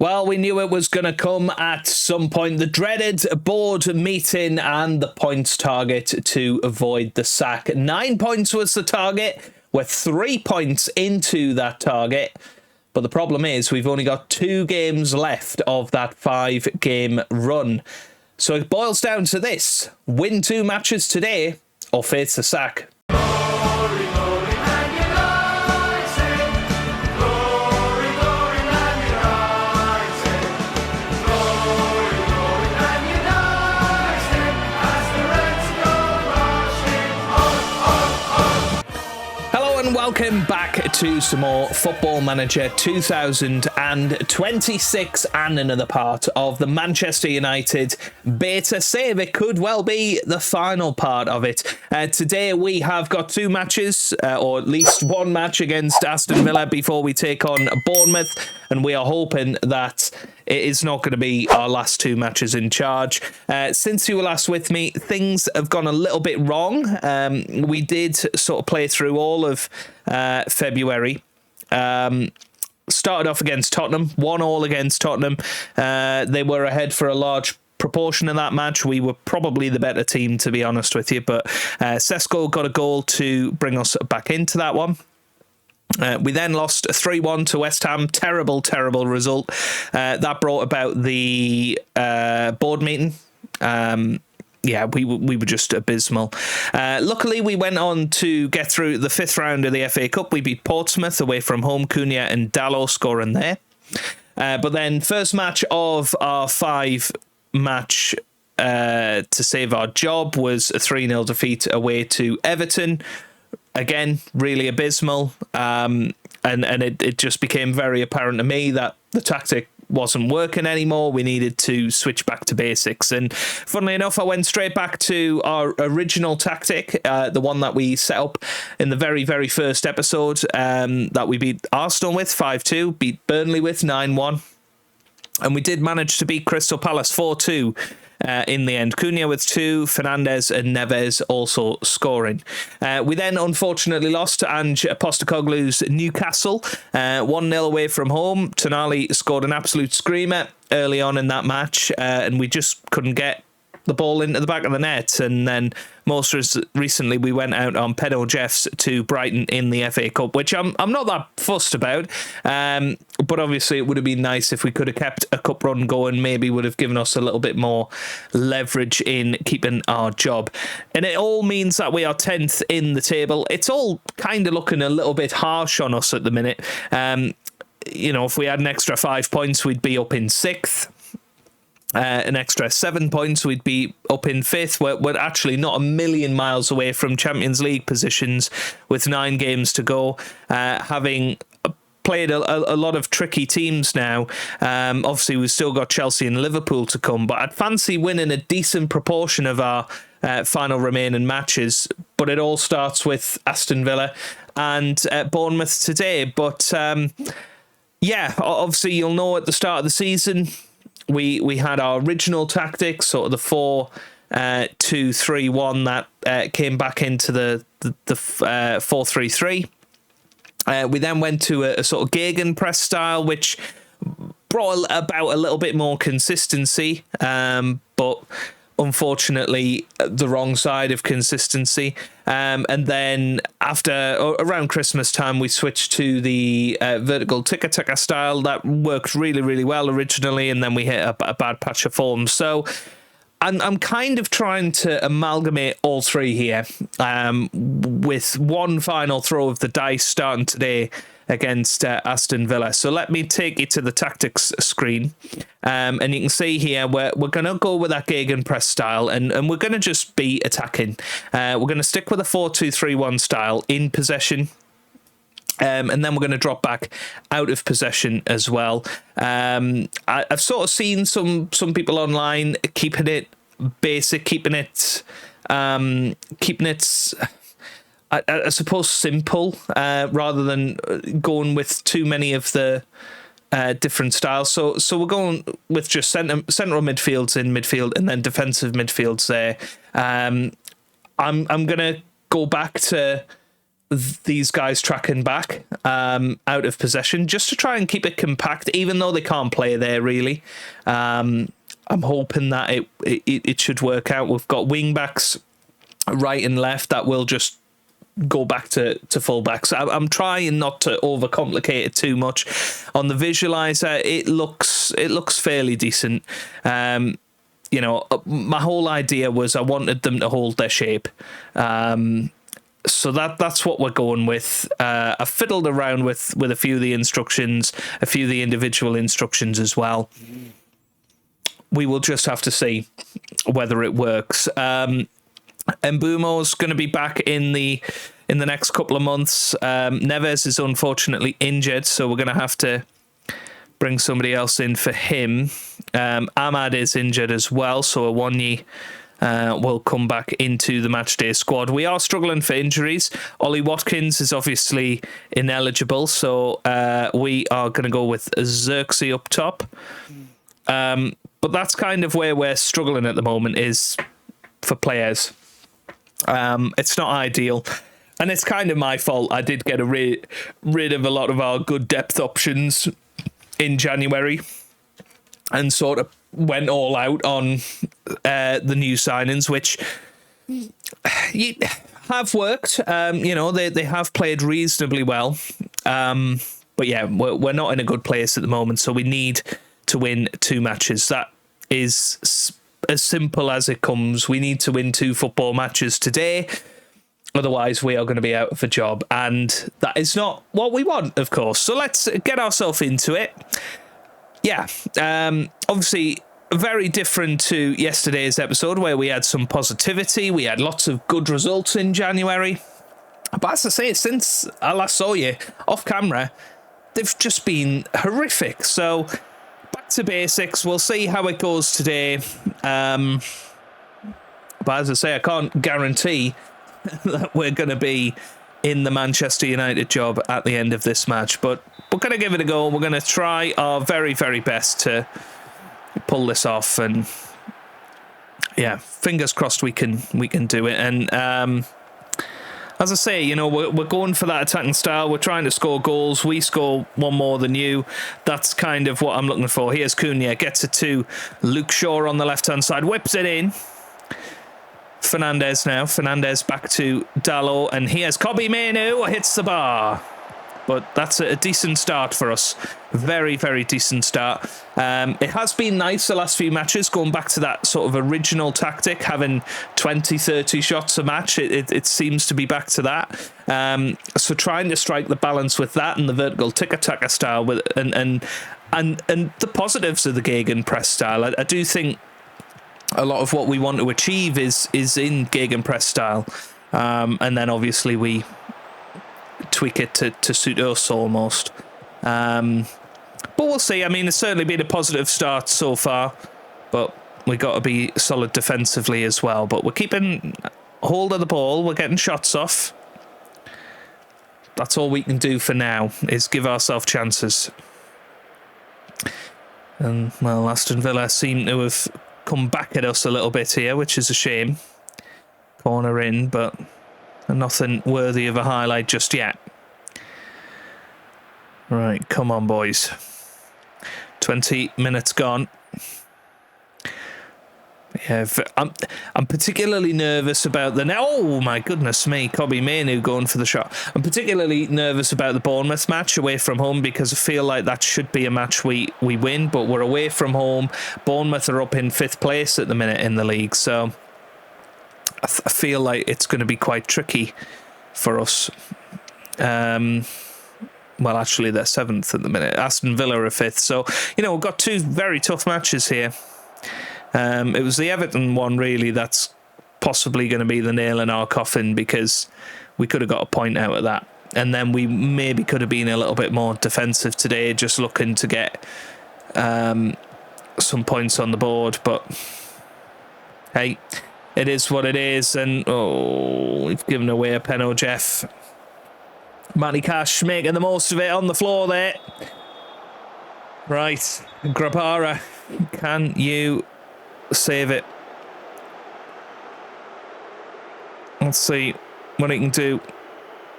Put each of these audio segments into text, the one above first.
Well, we knew it was going to come at some point. The dreaded board meeting and the points target to avoid the sack. 9 points was the target. We're 3 points into that target. But the problem is we've only got 2 games left of that 5-game run. So it boils down to this. Win 2 matches today or face the sack. Welcome back to some more Football Manager 2026 and another part of the Manchester United beta save. It could well be the final part of it. Today we have got 2 matches, or at least 1 match against Aston Villa before we take on Bournemouth, and we are hoping that it is not going to be our last 2 matches in charge. Since you were last with me, things have gone a little bit wrong. We did sort of play through all of February. Started off against Tottenham, 1-1 against Tottenham. They were ahead for a large proportion of that match. We were probably the better team, to be honest with you, but Sesko got a goal to bring us back into that one. We then lost 3-1 to West Ham. Terrible result. That brought about the board meeting. We were just abysmal. Luckily, we went on to get through the 5th round of the FA Cup. We beat Portsmouth away from home. Cunha and Dalot scoring there. But then first match of our 5-match to save our job was a 3-0 defeat away to Everton. Again, really abysmal, and it just became very apparent to me that the tactic wasn't working anymore. We needed to switch back to basics, and funnily enough, I went straight back to our original tactic, the one that we set up in the very first episode, that we beat Arsenal with 5-2, beat Burnley with 9-1, and we did manage to beat Crystal Palace 4-2. In the end, Cunha with 2, Fernandes and Neves also scoring. We then unfortunately lost to Ange Postecoglou's Newcastle, 1-0 away from home. Tonali scored an absolute screamer early on in that match, and we just couldn't get the ball into the back of the net. And then most recently we went out on Pedro Jeffs to Brighton in the FA Cup, which I'm not that fussed about, but obviously it would have been nice if we could have kept a cup run going. Maybe would have given us a little bit more leverage in keeping our job, and it all means that we are 10th in the table. It's all kind of looking a little bit harsh on us at the minute. If we had an extra 5 points, we'd be up in 6th. An extra 7 points, we'd be up in 5th. We're actually not a million miles away from Champions League positions with 9 games to go, having played a lot of tricky teams now. Obviously, we've still got Chelsea and Liverpool to come, but I'd fancy winning a decent proportion of our final remaining matches. But it all starts with Aston Villa and Bournemouth today. But obviously, you'll know at the start of the season, we had our original tactics, sort of the 4-2-3-1 that came back into the 4-3-3. We then went to a sort of gegenpress style, which brought about a little bit more consistency, but unfortunately the wrong side of consistency. And then around Christmas time, we switched to the vertical tiki-taka style that worked really well originally, and then we hit a bad patch of form. So I'm kind of trying to amalgamate all 3 here, with one final throw of the dice starting today against Aston Villa. So let me take you to the tactics screen, and you can see here we're going to go with that gegenpress style, and we're going to just be attacking. We're going to stick with a 4-2-3-1 style in possession, and then we're going to drop back out of possession as well. I've sort of seen some people online keeping it basic, keeping it I suppose simple, rather than going with too many of the different styles. So we're going with just central midfields in midfield and then defensive midfields there. I'm going to go back to these guys tracking back out of possession just to try and keep it compact, even though they can't play there really. I'm hoping that it should work out. We've got wing backs right and left that will just go back to fullbacks. I'm trying not to overcomplicate it too much. On the visualizer, it looks fairly decent. You know, my whole idea was I wanted them to hold their shape. So that's what we're going with. I fiddled around with a few of the instructions, a few of the individual instructions as well. We will just have to see whether it works. Mbumo's going to be back in the next couple of months. Neves is unfortunately injured, so we're going to have to bring somebody else in for him. Ahmad is injured as well, so Awonyi will come back into the matchday squad. We are struggling for injuries. Ollie Watkins is obviously ineligible, so we are going to go with Xerxes up top. But that's kind of where we're struggling at the moment, is for players. It's not ideal, and it's kind of my fault. I did get rid of a lot of our good depth options in January and sort of went all out on the new signings, which have worked. You know, they have played reasonably well. But yeah, we're not in a good place at the moment, so we need to win 2 matches. That is as simple as it comes. We need to win 2 football matches today. Otherwise, we are going to be out of a job. And that is not what we want, of course. So let's get ourselves into it. Yeah, obviously very different to yesterday's episode where we had some positivity. We had lots of good results in January. But as I say, since I last saw you off camera, they've just been horrific. So back to basics. We'll see how it goes today. But as I say, I can't guarantee that we're going to be in the Manchester United job at the end of this match. But we're going to give it a go. We're going to try our very, very best to pull this off. And yeah, fingers crossed we can do it. And as I say, you know, we're going for that attacking style. We're trying to score goals. We score one more than you. That's kind of what I'm looking for. Here's Cunha, gets it to Luke Shaw on the left-hand side, whips it in. Fernandez now. Fernandez back to Dalot, and here's Kobbie Mainoo, hits the bar. But that's a decent start for us. Very, very decent start. It has been nice the last few matches, going back to that sort of original tactic, having 20, 30 shots a match. It seems to be back to that. So trying to strike the balance with that and the vertical tiki-taka style, and the positives of the Gegenpress style. I do think a lot of what we want to achieve is in Gegenpress style. And then obviously we tweak it to suit us almost. But we'll see. I mean, it's certainly been a positive start so far, but we got to be solid defensively as well. But we're keeping hold of the ball. We're getting shots off. That's all we can do for now, is give ourselves chances. And, well, Aston Villa seem to have come back at us a little bit here, which is a shame. Corner in, but nothing worthy of a highlight just yet. Right, come on, boys. 20 minutes gone. Yeah, I'm particularly nervous about oh my goodness me, Kobbie Mainoo going for the shot. I'm particularly nervous about the Bournemouth match away from home, because I feel like that should be a match we win, but we're away from home. Bournemouth are up in 5th place at the minute in the league, so I feel like it's going to be quite tricky for us. Well, actually, they're 7th at the minute. Aston Villa are 5th. So, you know, we've got 2 very tough matches here. It was the Everton one, really, that's possibly going to be the nail in our coffin, because we could have got a point out of that. And then we maybe could have been a little bit more defensive today, just looking to get some points on the board. But, hey, it is what it is. And, we've given away a penalty, Jeff. Matty Cash making the most of it on the floor there. Right, Grabara, can you save it? Let's see what he can do.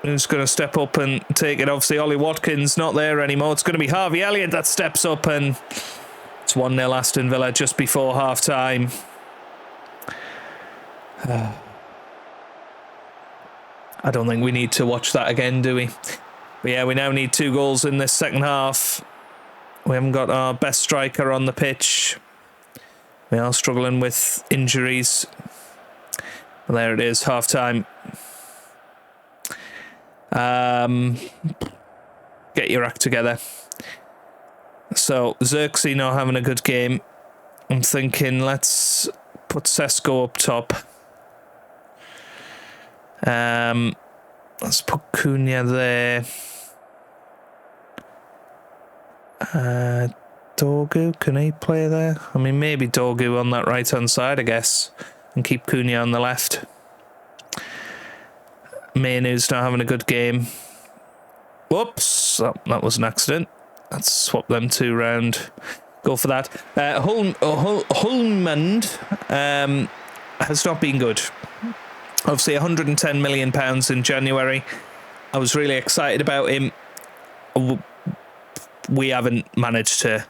Who's going to step up and take it? Obviously, Ollie Watkins not there anymore. It's going to be Harvey Elliott that steps up, and it's 1-0 Aston Villa just before half-time. I don't think we need to watch that again, do we? But yeah, we now need 2 goals in this second half. We haven't got our best striker on the pitch. We are struggling with injuries. Well, there it is, half-time. Get your act together. So, Xerxes not having a good game. I'm thinking let's put Sesko up top. Let's put Cunha there. Dorgu, can he play there? I mean, maybe Dorgu on that right-hand side, I guess, and keep Cunha on the left. Mainu's not having a good game. Whoops, that was an accident. Let's swap them 2 round. Go for that. Hulmand has not been good. Obviously, £110 million in January. I was really excited about him. We haven't managed to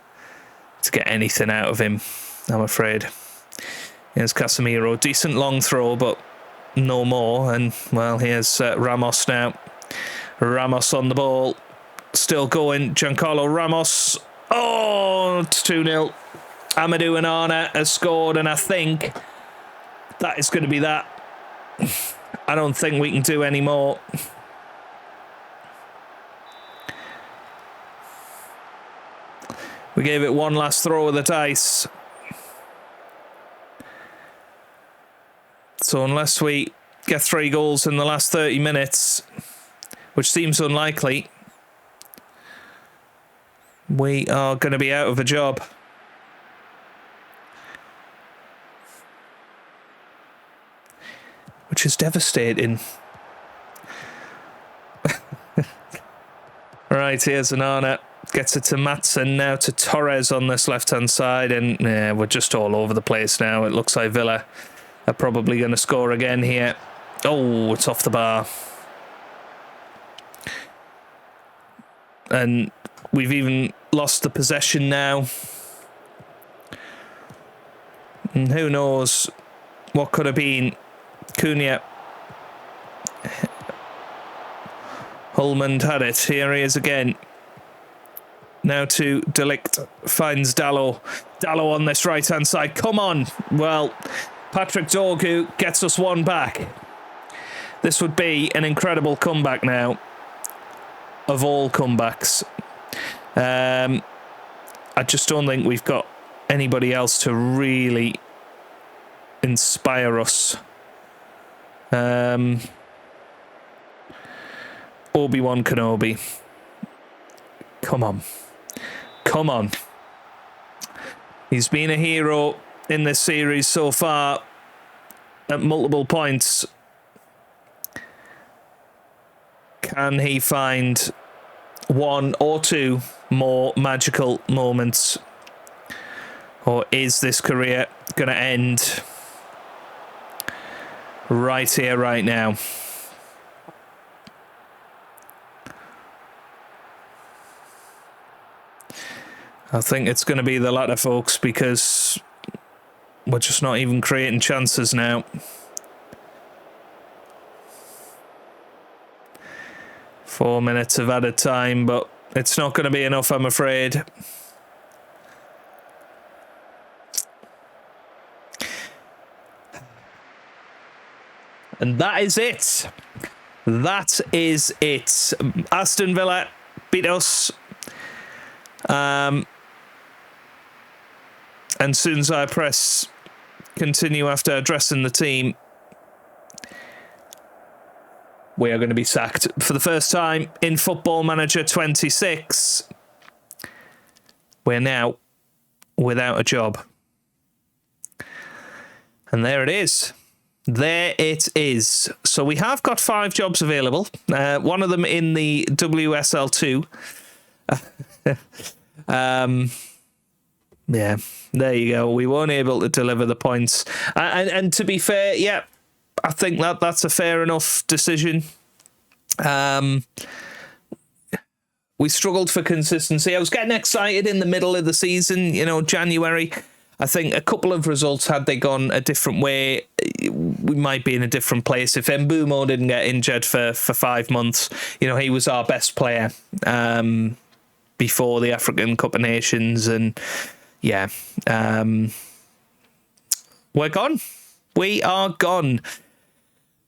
get anything out of him, I'm afraid. Here's Casemiro. Decent long throw, but no more. And, well, here's Ramos now. Ramos on the ball. Still going. Giancarlo Ramos. Oh, it's 2-0. Amadou and Arna has scored, and I think that is going to be that. I don't think we can do any more. We gave it one last throw of the dice. So unless we get 3 goals in the last 30 minutes, which seems unlikely, we are going to be out of a job. Which is devastating. Right, here's Anana. Gets it to Maatsen, now to Torres on this left-hand side, and yeah, we're just all over the place now. It looks like Villa are probably going to score again here. Oh, it's off the bar. And we've even lost the possession now. And who knows what could have been. Cunha. Hulmand had it. Here he is again. Now to Delict. Finds Dallo. Dallo on this right-hand side. Come on. Well, Patrick Dorgu gets us one back. This would be an incredible comeback now. Of all comebacks. I just don't think we've got anybody else to really inspire us. Obi-Wan Kenobi. Come on. Come on. He's been a hero in this series so far at multiple points. Can he find 1 or 2 more magical moments? Or is this career going to end right here, right now? I think it's going to be the latter, folks, because we're just not even creating chances now. 4 minutes of added time, but it's not going to be enough, I'm afraid. And that is it. That is it. Aston Villa beat us. And as soon as I press continue after addressing the team, we are going to be sacked for the first time in Football Manager 26. We're now without a job. And there it is. There it is. So we have got 5 jobs available. One of them in the WSL2. Yeah, there you go. We weren't able to deliver the points. And to be fair, yeah, I think that's a fair enough decision. We struggled for consistency. I was getting excited in the middle of the season, January. I think a couple of results, had they gone a different way, we might be in a different place. If Mbumo didn't get injured for 5 months, he was our best player before the African Cup of Nations. And yeah, we're gone. We are gone.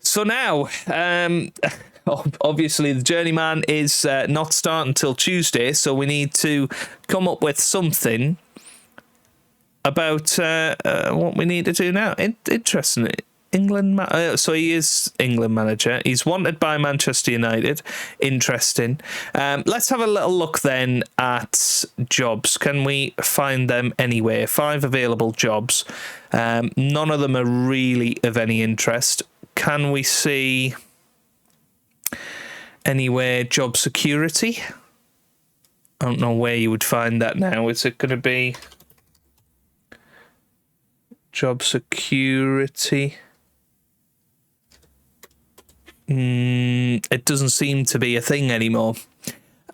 So now, obviously, the journeyman is not starting until Tuesday, so we need to come up with something about what we need to do now. Interesting. So he is England manager. He's wanted by Manchester United. Interesting. Let's have a little look then at jobs. Can we find them anywhere? 5 available jobs. None of them are really of any interest. Can we see anywhere job security? I don't know where you would find that now. Is it going to be job security? It doesn't seem to be a thing anymore.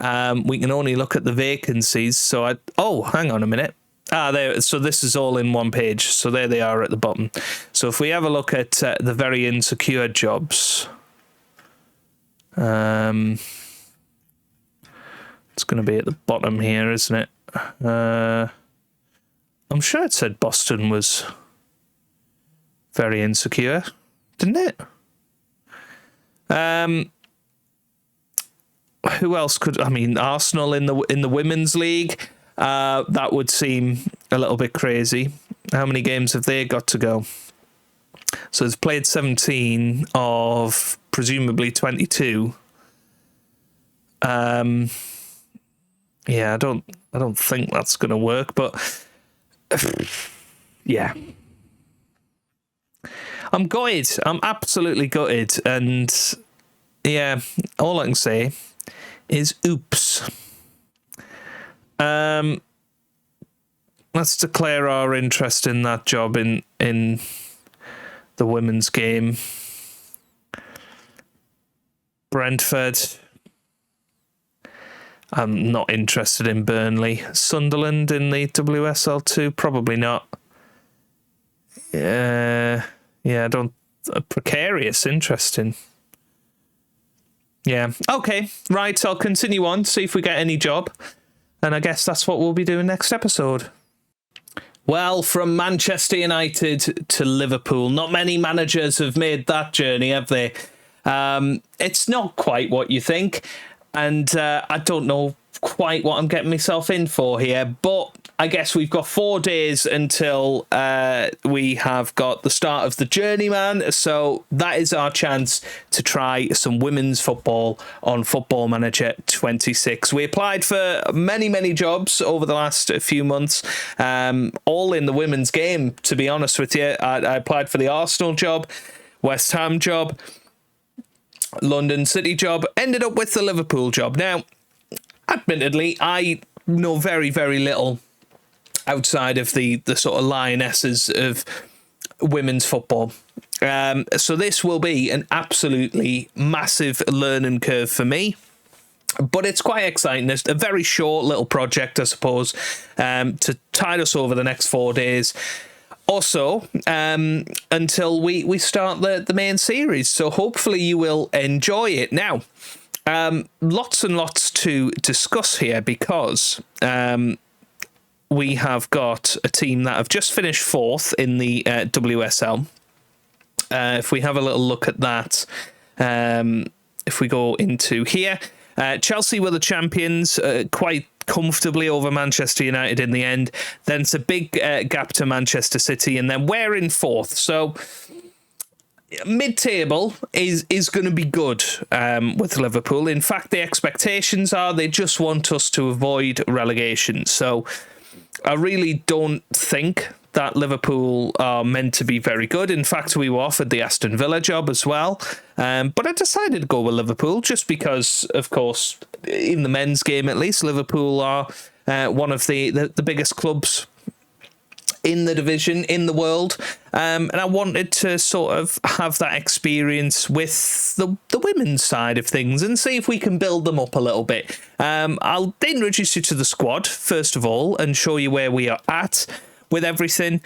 We can only look at the vacancies. So hang on a minute. There. So this is all in one page. So there they are at the bottom. So if we have a look at the very insecure jobs, it's going to be at the bottom here, isn't it? I'm sure it said Boston was very insecure, didn't it? Who else could? I mean, Arsenal in the women's league. That would seem a little bit crazy. How many games have they got to go? So they've played 17 of presumably 22. Yeah, I don't think that's going to work, but yeah. I'm gutted. I'm absolutely gutted. And yeah, all I can say is oops. Let's declare our interest in that job in the women's game. Brentford. I'm not interested in Burnley. Sunderland in the WSL2? Probably not. Yeah, I don't... Precarious, interesting. Yeah, okay, right, I'll continue on, see if we get any job. And I guess that's what we'll be doing next episode. Well, from Manchester United to Liverpool, not many managers have made that journey, have they? It's not quite what you think. And I don't know quite what I'm getting myself in for here, but I guess we've got 4 days until we have got the start of the journeyman, so that is our chance to try some women's football on Football Manager 26. We applied for many jobs over the last few months, all in the women's game, to be honest with you. I applied for the Arsenal job, West Ham job, London City job, ended up with the Liverpool job. Now, admittedly, I know very little outside of the sort of lionesses of women's football. So this will be an absolutely massive learning curve for me. But it's quite exciting. It's a very short little project, I suppose, to tide us over the next 4 days. Also, until we start the main series. So hopefully you will enjoy it. Now, lots and lots to discuss here because we have got a team that have just finished 4th in the WSL. If we have a little look at that, if we go into here, Chelsea were the champions quite comfortably over Manchester United in the end. Then it's a big gap to Manchester City, and then we're in 4th. So mid-table is going to be good with Liverpool. In fact, the expectations are they just want us to avoid relegation. So I really don't think that Liverpool are meant to be very good. In fact, we were offered the Aston Villa job as well. But I decided to go with Liverpool just because, of course, in the men's game at least, Liverpool are one of the biggest clubs in the division, in the world, and I wanted to sort of have that experience with the women's side of things and see if we can build them up a little bit. I'll introduce you to the squad, first of all, and show you where we are at with everything.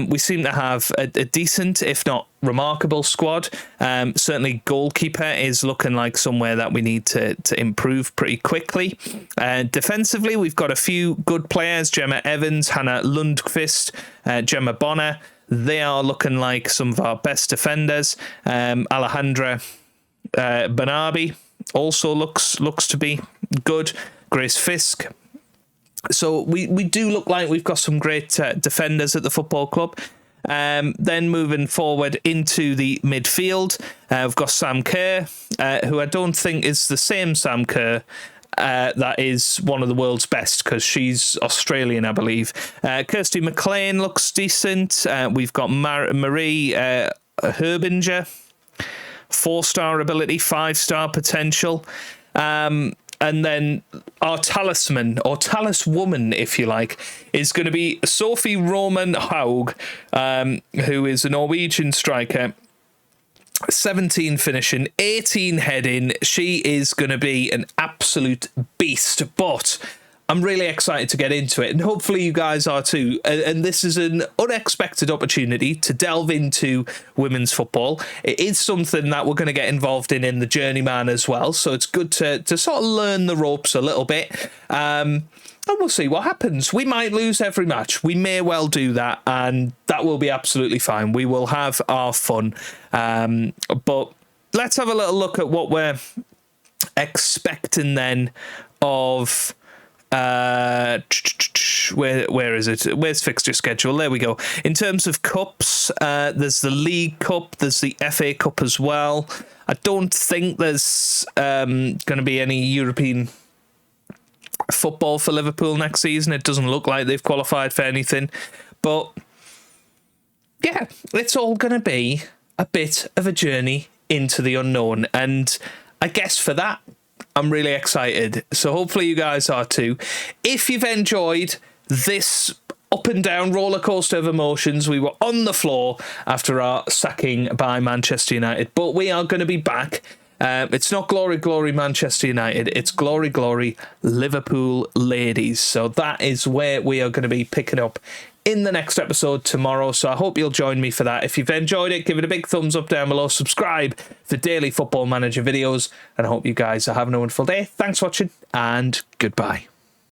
We seem to have a decent, if not remarkable, squad. Certainly goalkeeper is looking like somewhere that we need to improve pretty quickly. Defensively, we've got a few good players: Gemma Evans, Hannah Lundqvist, Gemma Bonner. They are looking like some of our best defenders. Alejandra Banabi also looks to be good. Grace Fisk. So we do look like we've got some great defenders at the football club. Then moving forward into the midfield, we've got Sam Kerr, who I don't think is the same Sam Kerr that is one of the world's best, because she's Australian, I believe. Kirsty McLean looks decent. We've got Marie Herbinger, 4-star ability, 5-star potential. And then our talisman, or taliswoman, if you like, is going to be Sophie Roman Haug, who is a Norwegian striker. 17 finishing, 18 heading. She is going to be an absolute beast, but I'm really excited to get into it, and hopefully you guys are too. And this is an unexpected opportunity to delve into women's football. It is something that we're going to get involved in the journeyman as well, so it's good to sort of learn the ropes a little bit. And we'll see what happens. We might lose every match. We may well do that, and that will be absolutely fine. We will have our fun. But let's have a little look at what we're expecting then of... where is it? Where's fixture schedule? There we go. In terms of cups, there's the League Cup, there's the FA Cup as well. I don't think there's going to be any European football for Liverpool next season. It doesn't look like they've qualified for anything, but yeah, it's all going to be a bit of a journey into the unknown, and I guess for that I'm really excited. So hopefully you guys are too. If you've enjoyed this up and down roller coaster of emotions, we were on the floor after our sacking by Manchester United, but we are going to be back. It's not glory, glory Manchester United. It's glory, glory Liverpool ladies. So that is where we are going to be picking up in the next episode tomorrow. So I hope you'll join me for that. If you've enjoyed it, give it a big thumbs up down below. Subscribe for daily Football Manager videos. And I hope you guys are having a wonderful day. Thanks for watching, and goodbye.